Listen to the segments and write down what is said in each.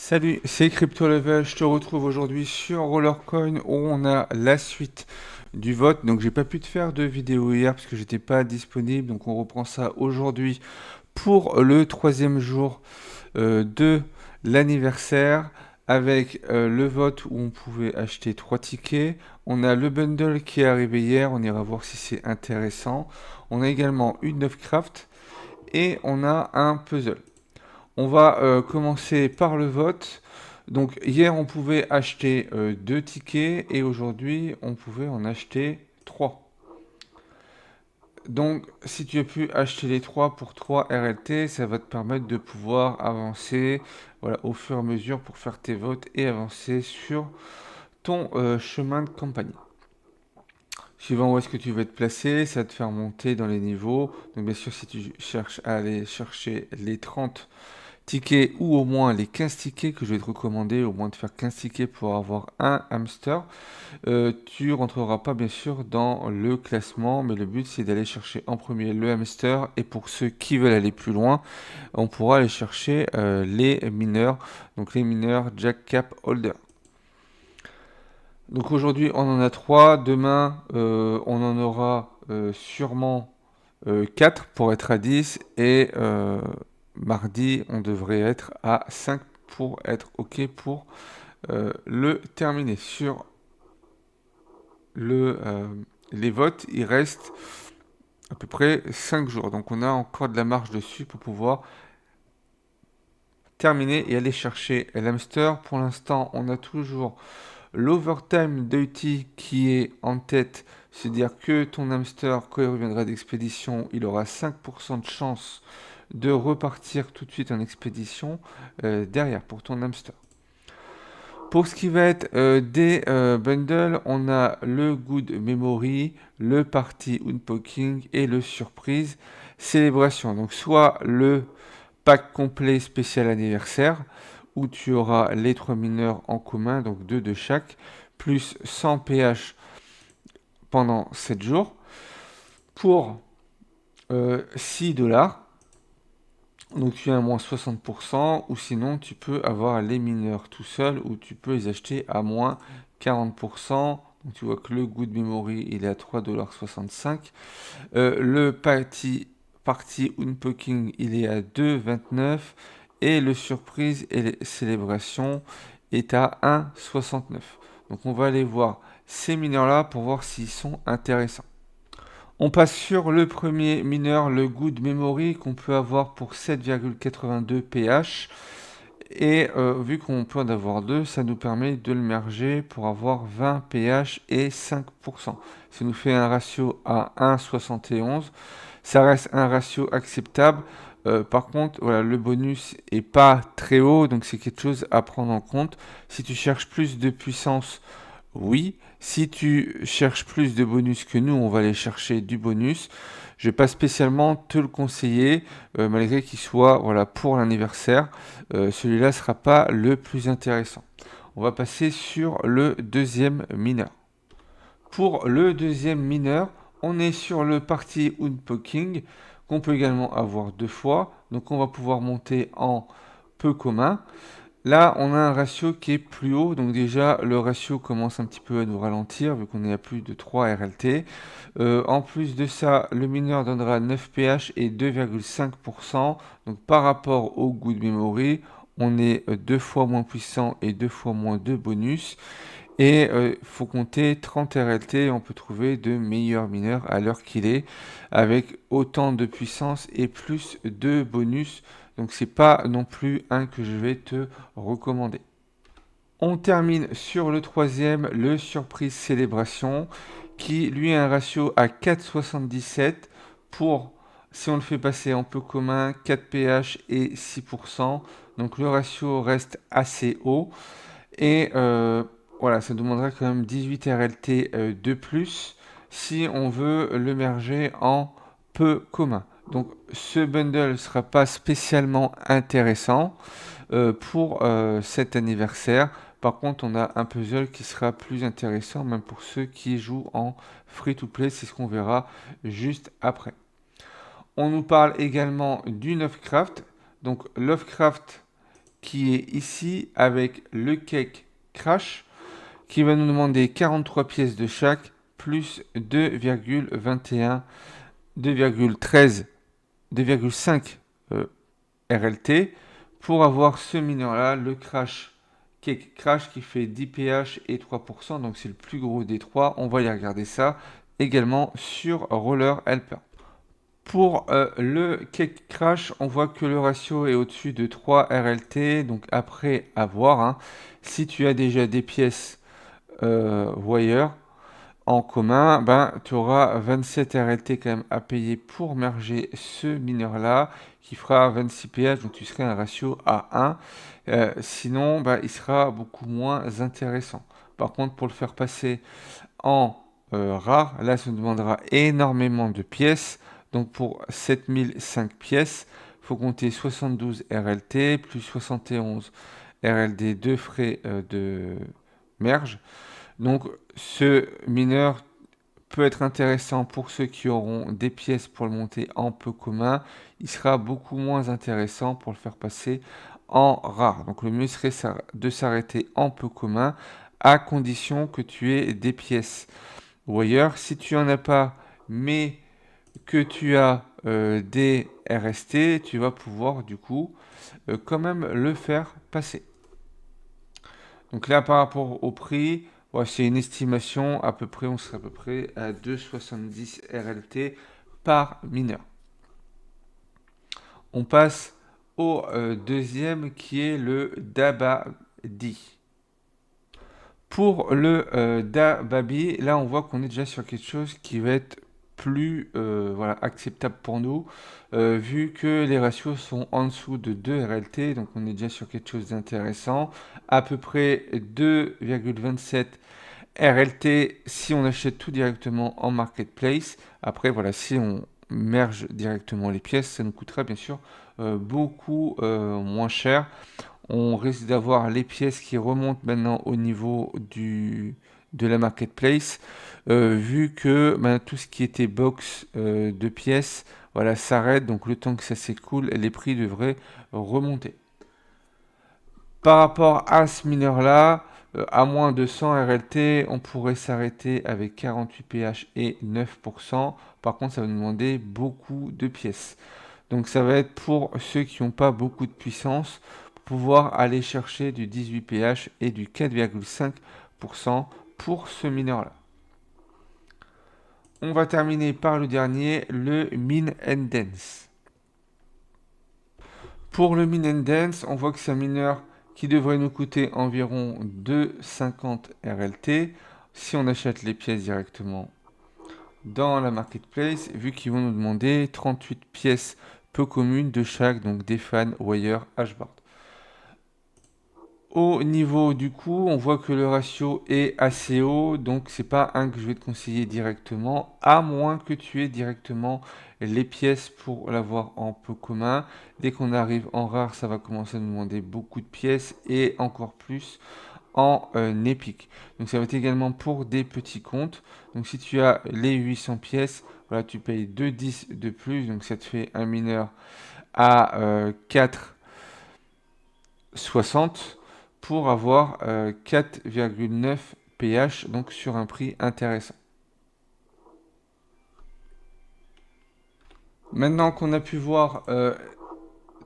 Salut, c'est CryptoLevel. Je te retrouve aujourd'hui sur Rollercoin où on a la suite du vote. Donc j'ai pas pu te faire de vidéo hier parce que j'étais pas disponible. Donc on reprend ça aujourd'hui pour le troisième jour de l'anniversaire avec le vote où on pouvait acheter 3 tickets. On a le bundle qui est arrivé hier. On ira voir si c'est intéressant. On a également une Lovecraft et on a un puzzle. On va commencer par le vote. Donc hier on pouvait acheter 2 tickets et aujourd'hui on pouvait en acheter 3. Donc si tu as pu acheter les 3 pour 3 RLT, ça va te permettre de pouvoir avancer voilà, au fur et à mesure pour faire tes votes et avancer sur ton chemin de campagne. Suivant où est-ce que tu veux te placer, ça va te faire monter dans les niveaux. Donc bien sûr si tu cherches à aller chercher les 30 tickets ou au moins les 15 tickets que je vais te recommander, au moins de faire 15 tickets pour avoir un hamster. Tu rentreras pas bien sûr dans le classement, mais le but c'est d'aller chercher en premier le hamster et pour ceux qui veulent aller plus loin, on pourra aller chercher les mineurs, donc les mineurs Jack Cap Holder. Donc aujourd'hui on en a 3, demain on en aura sûrement 4 pour être à 10 et mardi on devrait être à 5 pour être OK pour le terminer. Sur le, les votes, il reste à peu près 5 jours. Donc on a encore de la marge dessus pour pouvoir terminer et aller chercher l'hamster. Pour l'instant, on a toujours l'overtime d'Uti qui est en tête. C'est-à-dire que ton hamster, quand il reviendra d'expédition, il aura 5% de chance de repartir tout de suite en expédition derrière pour ton hamster. Pour ce qui va être des bundles, on a le Good Memory, le Party Unpacking et le Surprise Célébration. Donc soit le pack complet spécial anniversaire, où tu auras les 3 mineurs en commun, donc 2 de chaque, plus 100 PH pendant 7 jours, pour 6 dollars. Donc tu as un moins 60%, ou sinon tu peux avoir les mineurs tout seul, ou tu peux les acheter à moins 40%. Donc tu vois que le Good Memory il est à 3,65$. Le Party Unpacking il est à 2,29$. Et le Surprise et les célébrations est à 1,69$. Donc on va aller voir ces mineurs là pour voir s'ils sont intéressants. On passe sur le premier mineur, le Good Memory, qu'on peut avoir pour 7,82 pH. Et vu qu'on peut en avoir deux, ça nous permet de le merger pour avoir 20 pH et 5%. Ça nous fait un ratio à 1,71. Ça reste un ratio acceptable. Par contre, voilà, le bonus est pas très haut, donc c'est quelque chose à prendre en compte. Si tu cherches plus de puissance, oui. Si tu cherches plus de bonus que nous, on va aller chercher du bonus. Je vais pas spécialement te le conseiller, malgré qu'il soit voilà, pour l'anniversaire. Celui-là sera pas le plus intéressant. On va passer sur le deuxième mineur. Pour le deuxième mineur, on est sur le party unpacking qu'on peut également avoir deux fois. Donc on va pouvoir monter en peu commun. Là, on a un ratio qui est plus haut, donc déjà le ratio commence un petit peu à nous ralentir vu qu'on est à plus de 3 RLT. En plus de ça, le mineur donnera 9 pH et 2,5%. Donc par rapport au Good Memory, on est deux fois moins puissant et deux fois moins de bonus. Et il faut compter 30 RLT, on peut trouver de meilleurs mineurs à l'heure qu'il est, avec autant de puissance et plus de bonus. Donc c'est pas non plus un que je vais te recommander. On termine sur le troisième, le Surprise Célébration, qui lui a un ratio à 4,77 pour, si on le fait passer en peu commun, 4 pH et 6%. Donc le ratio reste assez haut. Et voilà, ça demandera quand même 18 RLT de plus si on veut le merger en peu commun. Donc ce bundle ne sera pas spécialement intéressant pour cet anniversaire. Par contre, on a un puzzle qui sera plus intéressant, même pour ceux qui jouent en free-to-play. C'est ce qu'on verra juste après. On nous parle également du Lovecraft. Donc Lovecraft qui est ici avec le cake crash qui va nous demander 43 pièces de chaque plus 2,21, 2,13, 2,5 RLT pour avoir ce mineur-là, le crash cake crash qui fait 10 pH et 3%, donc c'est le plus gros des trois. On va aller regarder ça également sur Roller Helper. Pour le cake crash, on voit que le ratio est au-dessus de 3 RLT, donc après avoir, hein, si tu as déjà des pièces wire en commun, ben, tu auras 27 RLT quand même à payer pour merger ce mineur-là, qui fera 26 pH, donc tu serais un ratio à 1. Sinon, ben, il sera beaucoup moins intéressant. Par contre, pour le faire passer en rare, là, ça nous demandera énormément de pièces. Donc pour 7005 pièces, il faut compter 72 RLT plus 71 RLD de frais de merge. Donc ce mineur peut être intéressant pour ceux qui auront des pièces pour le monter en peu commun. Il sera beaucoup moins intéressant pour le faire passer en rare. Donc le mieux serait de s'arrêter en peu commun à condition que tu aies des pièces wire. Si tu n'en as pas, mais que tu as des RST, tu vas pouvoir du coup quand même le faire passer. Donc là, par rapport au prix, ouais, c'est une estimation à peu près, on serait à peu près à 2,70 RLT par mineur. On passe au deuxième qui est le Dabadi. Pour le Dababi, là on voit qu'on est déjà sur quelque chose qui va être plus voilà, acceptable pour nous, vu que les ratios sont en dessous de 2 RLT, donc on est déjà sur quelque chose d'intéressant. À peu près 2,27 RLT si on achète tout directement en marketplace. Après, voilà, si on merge directement les pièces, ça nous coûtera bien sûr beaucoup moins cher. On risque d'avoir les pièces qui remontent maintenant au niveau de la marketplace, vu que ben, tout ce qui était box de pièces, voilà, s'arrête. Donc le temps que ça s'écoule, les prix devraient remonter. Par rapport à ce mineur-là, à moins de 100 RLT, on pourrait s'arrêter avec 48 pH et 9%. Par contre, ça va nous demander beaucoup de pièces. Donc ça va être pour ceux qui n'ont pas beaucoup de puissance, pour pouvoir aller chercher du 18 pH et du 4,5% pour ce mineur-là. On va terminer par le dernier, le Min and Dance. Pour le Min and Dance, on voit que c'est un mineur qui devrait nous coûter environ 2,50 RLT si on achète les pièces directement dans la marketplace, vu qu'ils vont nous demander 38 pièces peu communes de chaque, donc des fans, wire, hashboard. Au niveau du coût, on voit que le ratio est assez haut, donc c'est pas un que je vais te conseiller directement, à moins que tu aies directement les pièces pour l'avoir en peu commun. Dès qu'on arrive en rare, ça va commencer à nous demander beaucoup de pièces et encore plus en épique. Donc ça va être également pour des petits comptes. Donc si tu as les 800 pièces, voilà, tu payes 2,10 de plus, donc ça te fait un mineur à 4,60 pour avoir 4,9 pH, donc sur un prix intéressant. Maintenant qu'on a pu voir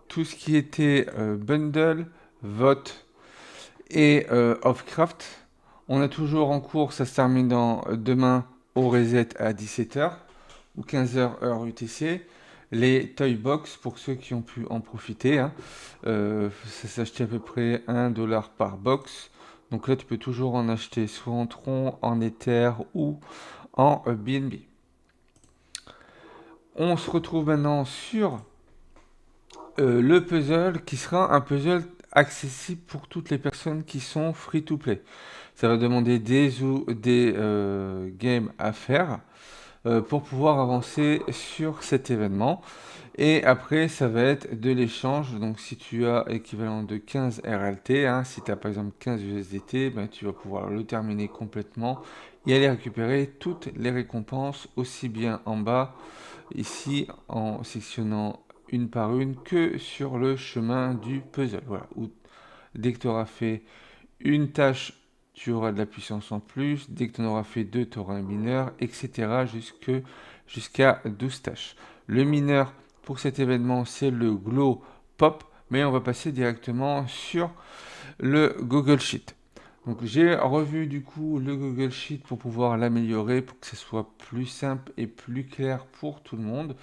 tout ce qui était bundle, vote et Offcraft, on a toujours en cours, ça se termine demain au reset à 17h ou 15h heure UTC. Les Toy Box, pour ceux qui ont pu en profiter, hein, ça s'achetait à peu près 1$ par box. Donc là, tu peux toujours en acheter soit en Tron, en Ether ou en BNB. On se retrouve maintenant sur le puzzle qui sera un puzzle accessible pour toutes les personnes qui sont free to play. Ça va demander des games à faire pour pouvoir avancer sur cet événement. Et après, ça va être de l'échange. Donc, si tu as équivalent de 15 RLT, hein, si tu as par exemple 15 USDT, ben, tu vas pouvoir le terminer complètement et aller récupérer toutes les récompenses, aussi bien en bas, ici, en sectionnant une par une que sur le chemin du puzzle. Voilà, où dès que tu auras fait une tâche, tu auras de la puissance en plus. Dès que tu en auras fait deux, tu auras un mineur, etc. Jusqu'à 12 tâches. Le mineur pour cet événement, c'est le Glow Pop, mais on va passer directement sur le Google Sheet. Donc j'ai revu du coup le Google Sheet pour pouvoir l'améliorer, pour que ce soit plus simple et plus clair pour tout le monde.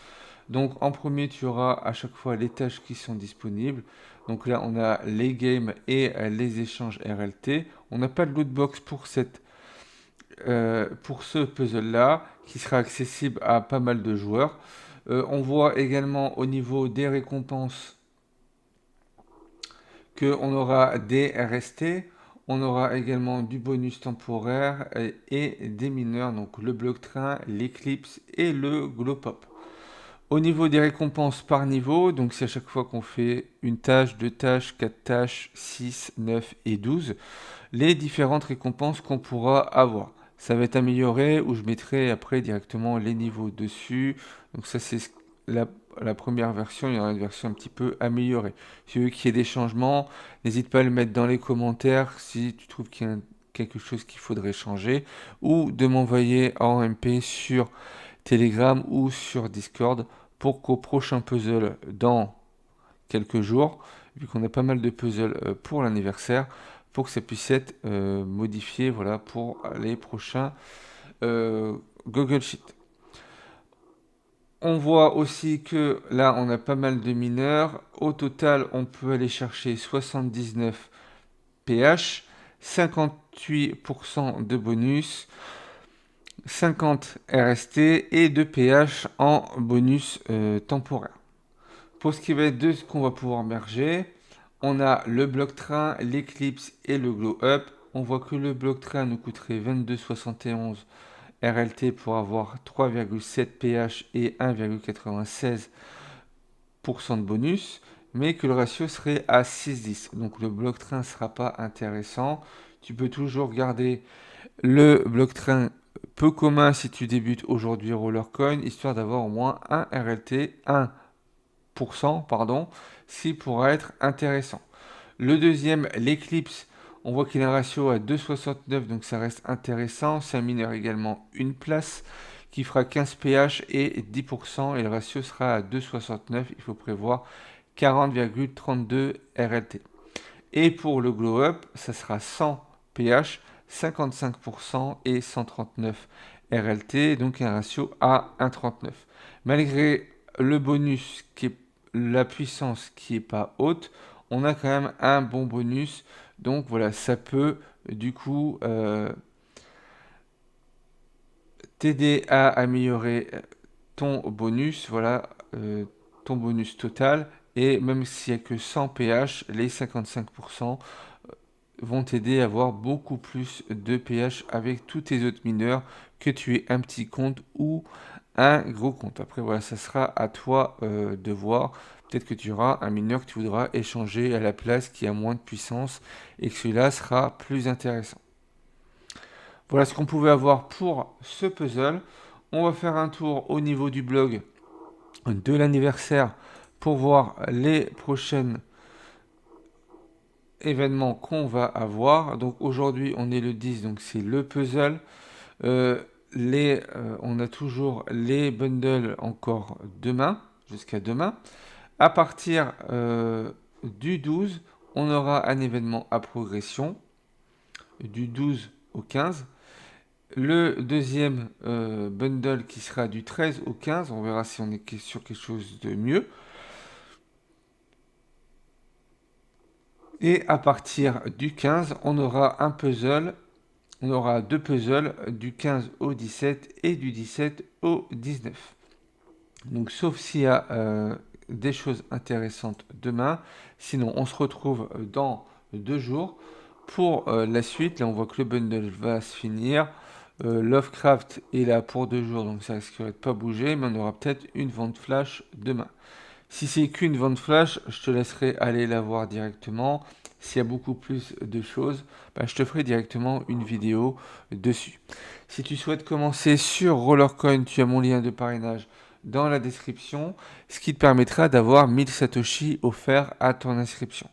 Donc en premier, tu auras à chaque fois les tâches qui sont disponibles. Donc là, on a les games et les échanges RLT. On n'a pas de lootbox pour ce puzzle-là, qui sera accessible à pas mal de joueurs. On voit également au niveau des récompenses qu'on aura des RST. On aura également du bonus temporaire et des mineurs, donc le bloc train, l'éclipse et le glow pop. Au niveau des récompenses par niveau, donc c'est à chaque fois qu'on fait une tâche, deux tâches, quatre tâches, 6, 9 et 12, les différentes récompenses qu'on pourra avoir. Ça va être amélioré où je mettrai après directement les niveaux dessus. Donc ça c'est la, la première version, il y aura une version un petit peu améliorée. Si tu veux qu'il y ait des changements, n'hésite pas à le mettre dans les commentaires si tu trouves qu'il y a quelque chose qu'il faudrait changer ou de m'envoyer en MP sur Telegram ou sur Discord pour qu'au prochain puzzle dans quelques jours, vu qu'on a pas mal de puzzles pour l'anniversaire, pour que ça puisse être modifié voilà, pour les prochains Google Sheet. On voit aussi que là, on a pas mal de mineurs. Au total, on peut aller chercher 79 pH, 58% de bonus, 50 RST et 2 pH en bonus temporaire. Pour ce qui va être de ce qu'on va pouvoir merger, on a le bloc train, l'éclipse et le glow up. On voit que le bloc train nous coûterait 22,71 RLT pour avoir 3,7 pH et 1,96% de bonus, mais que le ratio serait à 6,10. Donc le bloc train ne sera pas intéressant. Tu peux toujours garder le bloc train peu commun si tu débutes aujourd'hui Rollercoin, histoire d'avoir au moins un RLT, 1%, pardon, ce qui pourra être intéressant. Le deuxième, l'éclipse, on voit qu'il a un ratio à 2,69, donc ça reste intéressant. C'est un mineur également une place qui fera 15 pH et 10%, et le ratio sera à 2,69. Il faut prévoir 40,32 RLT. Et pour le glow up, ça sera 100 pH, 55% et 139 RLT, donc un ratio à 1,39. Malgré le bonus qui est la puissance qui est pas haute, on a quand même un bon bonus. Donc voilà, ça peut du coup t'aider à améliorer ton bonus, voilà, ton bonus total. Et même s'il n'y a que 100 pH, les 55% vont t'aider à avoir beaucoup plus de pH avec tous tes autres mineurs, que tu aies un petit compte ou un gros compte. Après, voilà, ça sera à toi de voir. Peut-être que tu auras un mineur que tu voudras échanger à la place qui a moins de puissance et que celui-là sera plus intéressant. Voilà ce qu'on pouvait avoir pour ce puzzle. On va faire un tour au niveau du blog de l'anniversaire pour voir les prochaines événements qu'on va avoir. Donc aujourd'hui, on est le 10, donc c'est le puzzle. Euh, on a toujours les bundles encore demain, jusqu'à demain. À partir du 12, on aura un événement à progression, du 12 au 15. Le deuxième bundle qui sera du 13 au 15, on verra si on est sur quelque chose de mieux. Et à partir du 15, on aura un puzzle. On aura deux puzzles du 15 au 17 et du 17 au 19. Donc sauf s'il y a des choses intéressantes demain. Sinon, on se retrouve dans 2 jours pour la suite. Là, on voit que le bundle va se finir. Lovecraft est là pour 2 jours, donc ça risquerait de pas bouger, mais on aura peut-être une vente flash demain. Si c'est qu'une vente flash, je te laisserai aller la voir directement. S'il y a beaucoup plus de choses, bah, je te ferai directement une vidéo dessus. Si tu souhaites commencer sur Rollercoin, tu as mon lien de parrainage dans la description, ce qui te permettra d'avoir 1000 Satoshi offerts à ton inscription.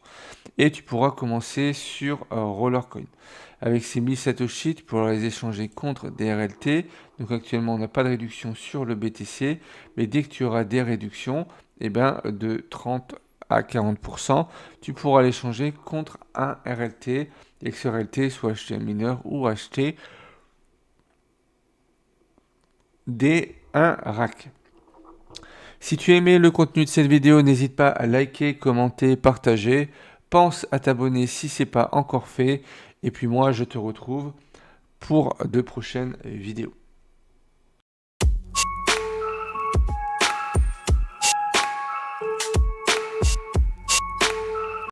Et tu pourras commencer sur Rollercoin. Avec ces 1000 Satoshi, tu pourras les échanger contre des RLT. Donc actuellement, on n'a pas de réduction sur le BTC, mais dès que tu auras des réductions, eh ben, de 30 à 40%, tu pourras l'échanger contre un RLT et que ce RLT soit acheté un mineur ou acheter un rack. Si tu as aimé le contenu de cette vidéo, n'hésite pas à liker, commenter, partager. Pense à t'abonner si ce n'est pas encore fait. Et puis moi, je te retrouve pour de prochaines vidéos.